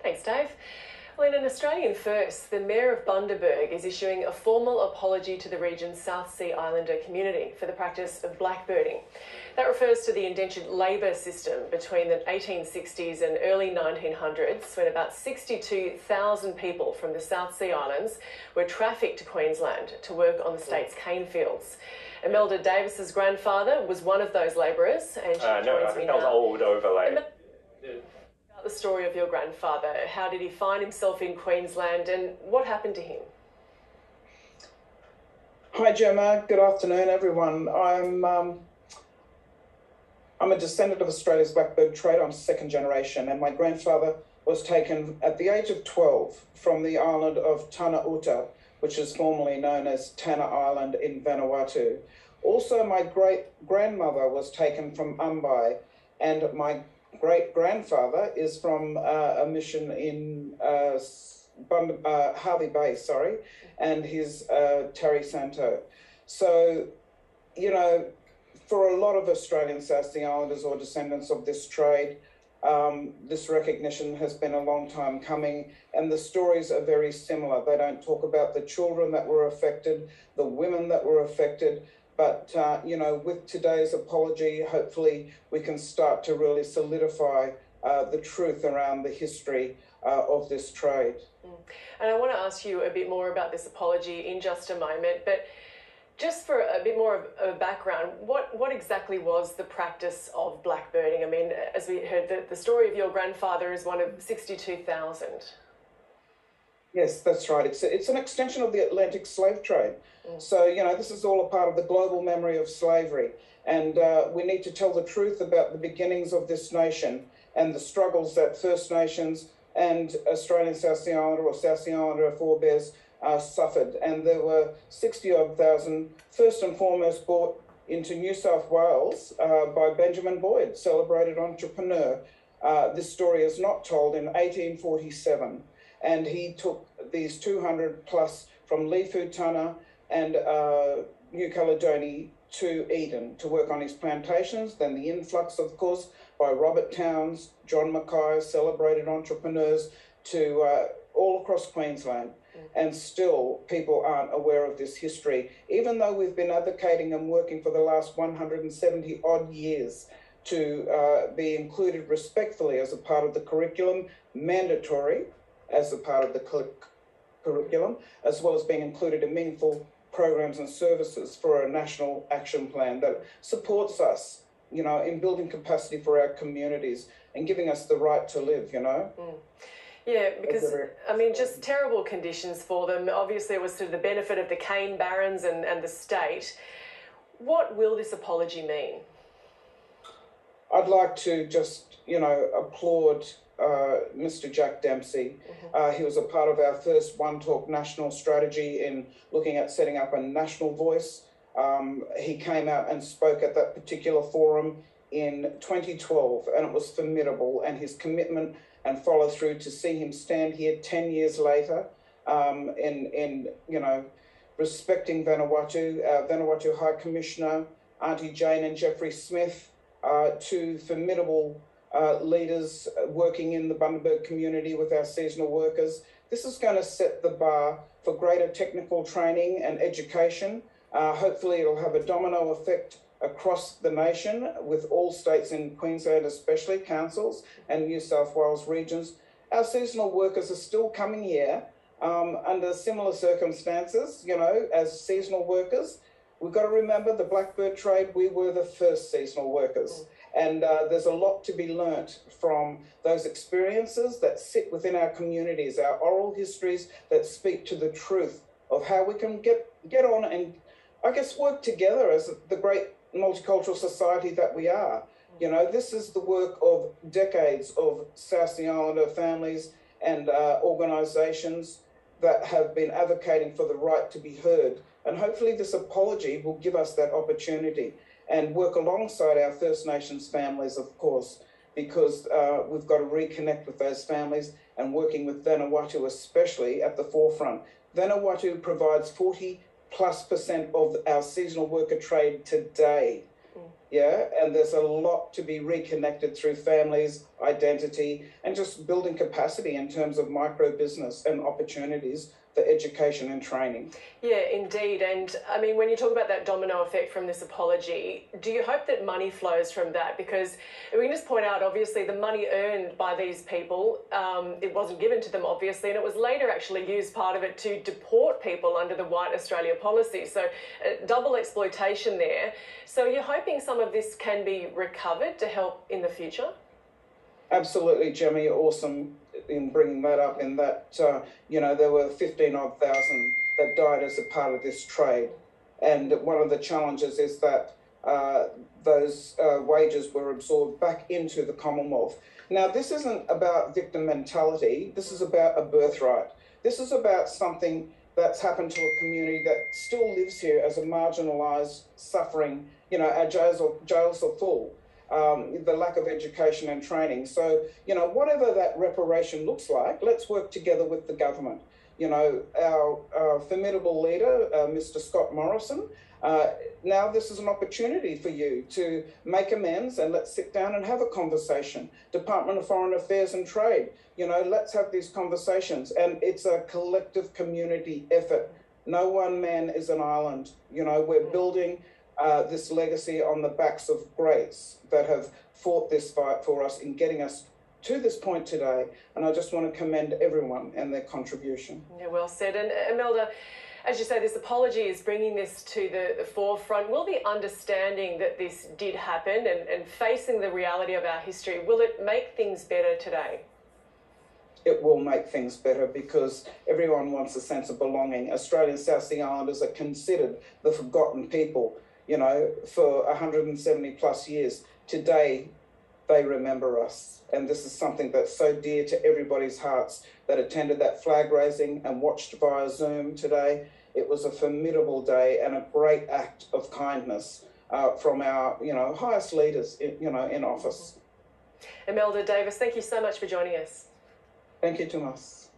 Thanks, Dave. Well, in an Australian first, the Mayor of Bundaberg is issuing a formal apology to the region's South Sea Islander community for the practice of blackbirding. That refers to the indentured labour system between the 1860s and early 1900s, when about 62,000 people from the South Sea Islands were trafficked to Queensland to work on the state's cane fields. Emelda Davis's grandfather was one of those labourers, and she joins me now. That was old overlay. The story of your grandfather. How did he find himself in Queensland and what happened to him? Hi Gemma, good afternoon everyone. I'm a descendant of Australia's blackbird trade. I'm second generation, and my grandfather was taken at the age of 12 from the island of Tanauta, which is formerly known as Tanna Island in Vanuatu. Also, my great-grandmother was taken from Umbai, and my great-grandfather is from a mission in Harvey Bay, and he's Terry Santo. So, you know, for a lot of Australian South Sea Islanders or descendants of this trade, this recognition has been a long time coming, and the stories are very similar. They don't talk about the children that were affected, the women that were affected, but, you know, with today's apology, hopefully we can start to really solidify the truth around the history of this trade. And I want to ask you a bit more about this apology in just a moment, but just for a bit more of a background, what exactly was the practice of blackbirding? I mean, as we heard, the story of your grandfather is one of 62,000. Yes, that's right. It's an extension of the Atlantic slave trade. So, you know, this is all a part of the global memory of slavery. And we need to tell the truth about the beginnings of this nation and the struggles that First Nations and Australian South Sea Islander or South Sea Islander forebears suffered. And there were 60-odd thousand, first and foremost brought into New South Wales by Benjamin Boyd, celebrated entrepreneur. This story is not told in 1847. And he took these 200 plus from Leafu Tana and New Caledonia to Eden to work on his plantations. Then the influx, of course, by Robert Towns, John Mackay, celebrated entrepreneurs to all across Queensland. And still people aren't aware of this history, even though we've been advocating and working for the last 170 odd years to be included respectfully as a part of the curriculum, mandatory as a part of the curriculum, as well as being included in meaningful programs and services for a national action plan that supports us, you know, in building capacity for our communities and giving us the right to live, you know. Yeah, because, I mean, just terrible conditions for them. Obviously, it was to the benefit of the cane barons and the state. What will this apology mean? I'd like to just, you know, applaud Mr. Jack Dempsey. He was a part of our first One Talk national strategy in looking at setting up a national voice. He came out and spoke at that particular forum in 2012, and it was formidable, and his commitment and follow through to see him stand here 10 years later in you know, respecting Vanuatu, Vanuatu High Commissioner, Auntie Jane and Jeffrey Smith, two formidable leaders working in the Bundaberg community with our seasonal workers. This is going to set the bar for greater technical training and education. Hopefully it'll have a domino effect across the nation with all states in Queensland, especially councils and New South Wales regions. Our seasonal workers are still coming here under similar circumstances, you know, as seasonal workers. We've got to remember the blackbird trade, we were the first seasonal workers. And there's a lot to be learnt from those experiences that sit within our communities, our oral histories that speak to the truth of how we can get on and, I guess, work together as the great multicultural society that we are. You know, this is the work of decades of South Sea Islander families and organisations that have been advocating for the right to be heard. And hopefully this apology will give us that opportunity and work alongside our First Nations families, of course, because we've got to reconnect with those families and working with Vanuatu especially at the forefront. Vanuatu provides 40+% of our seasonal worker trade today. Yeah, and there's a lot to be reconnected through families, identity, and just building capacity in terms of micro business and opportunities for education and training. Yeah, indeed. And I mean, when you talk about that domino effect from this apology, do you hope that money flows from that? Because we can just point out, obviously, the money earned by these people, it wasn't given to them, obviously, and it was later actually used, part of it, to deport people under the White Australia policy. So double exploitation there. So you're hoping some of this can be recovered to help in the future? Absolutely, Jemmy. Awesome in bringing that up, in that, you know, there were 15,000 that died as a part of this trade. And one of the challenges is that those wages were absorbed back into the Commonwealth. Now, this isn't about victim mentality. This is about a birthright. This is about something that's happened to a community that still lives here as a marginalised, suffering, you know, our jails are full. The lack of education and training. So, you know, whatever that reparation looks like, let's work together with the government. You know, our formidable leader, Mr. Scott Morrison, now this is an opportunity for you to make amends, and let's sit down and have a conversation. Department of Foreign Affairs and Trade, you know, let's have these conversations. And it's a collective community effort. No one man is an island. You know, we're building this legacy on the backs of greats that have fought this fight for us in getting us to this point today. And I just want to commend everyone and their contribution. Yeah, well said. And Emelda, as you say, this apology is bringing this to the forefront. Will the understanding that this did happen and facing the reality of our history, will it make things better today? It will make things better, because everyone wants a sense of belonging. Australian South Sea Islanders are considered the forgotten people. You know, for 170 plus years. Today, they remember us. And this is something that's so dear to everybody's hearts that attended that flag raising and watched via Zoom today. It was a formidable day and a great act of kindness from our, you know, highest leaders, in office. Emelda Davis, thank you so much for joining us. Thank you, Tomas.